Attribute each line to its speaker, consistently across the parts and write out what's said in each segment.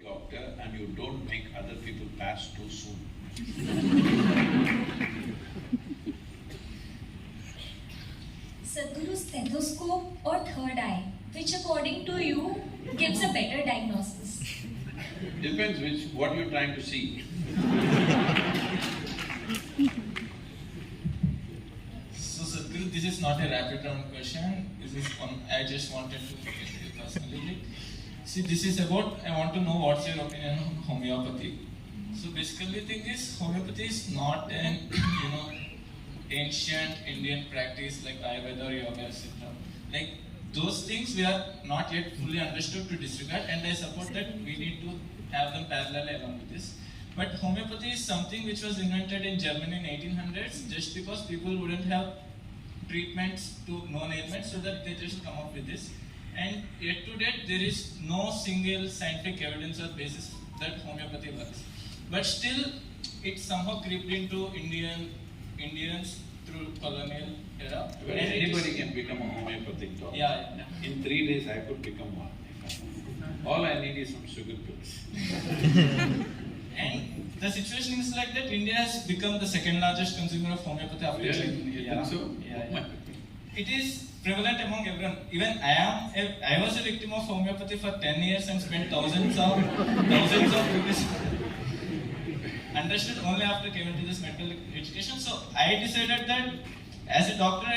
Speaker 1: doctor and you don't make other people pass too soon.
Speaker 2: Sadhguru, stethoscope or third eye, which according to you gives a better diagnosis?
Speaker 1: Depends what you're trying to see.
Speaker 3: So Sadhguru, this is not a rapid round question. This is I just wanted to get you personally. See, this is about, I want to know what's your opinion on homeopathy. So basically the thing is, homeopathy is not an, ancient Indian practice like Ayurveda or Yoga, etc. Like those things we are not yet fully understood to disregard, and I support that we need to have them parallel along with this. But homeopathy is something which was invented in Germany in 1800s just because people wouldn't have treatments to known ailments, so that they just come up with this. And yet to date, there is no single scientific evidence or basis that homeopathy works. But still, it somehow crept into Indians through colonial era.
Speaker 1: Well, anybody can become a homeopathic doctor.
Speaker 3: Yeah.
Speaker 1: In 3 days I could become one. All I need is some sugar pills.
Speaker 3: And the situation is like that. India has become the second largest consumer of homeopathy after
Speaker 1: Really?
Speaker 3: China.
Speaker 1: You think so?
Speaker 3: Yeah. It is prevalent among everyone. Even I was a victim of homeopathy for 10 years and spent thousands of rupees. Understood only after came into this medical education. So I decided that as a doctor,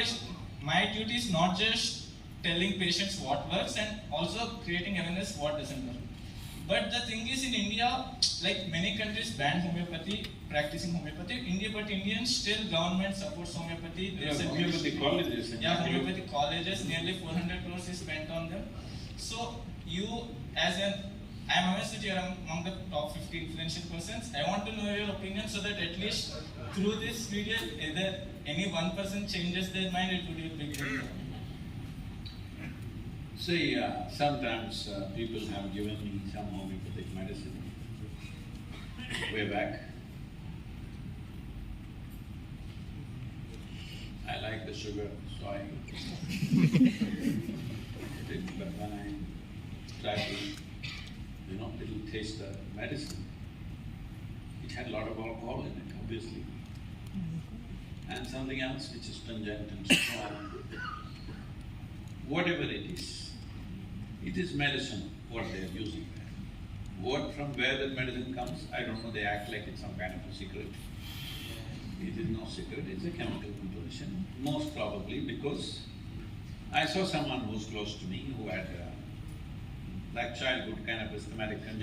Speaker 3: my duty is not just telling patients what works and also creating awareness what doesn't work. But the thing is, in India, like many countries ban homeopathy, practicing homeopathy. But Indians still government supports homeopathy.
Speaker 1: Yeah, homeopathy colleges.
Speaker 3: Homeopathy colleges, nearly 400 crores is spent on them. So you, I'm amazed that you are among the top 50 influential persons. I want to know your opinion so that at least through this video, either any one person changes their mind, it would be a big deal.
Speaker 1: See, sometimes people have given me some homeopathic medicine way back. I like the sugar, so I but when I tried to, little taste the medicine, it had a lot of alcohol in it, obviously. And something else which is pungent and strong. Whatever it is medicine, what they are using there. From where that medicine comes, I don't know, they act like it's some kind of a secret. It is no secret, it's a chemical composition, most probably because I saw someone who's close to me who had like childhood kind of a schematic condition.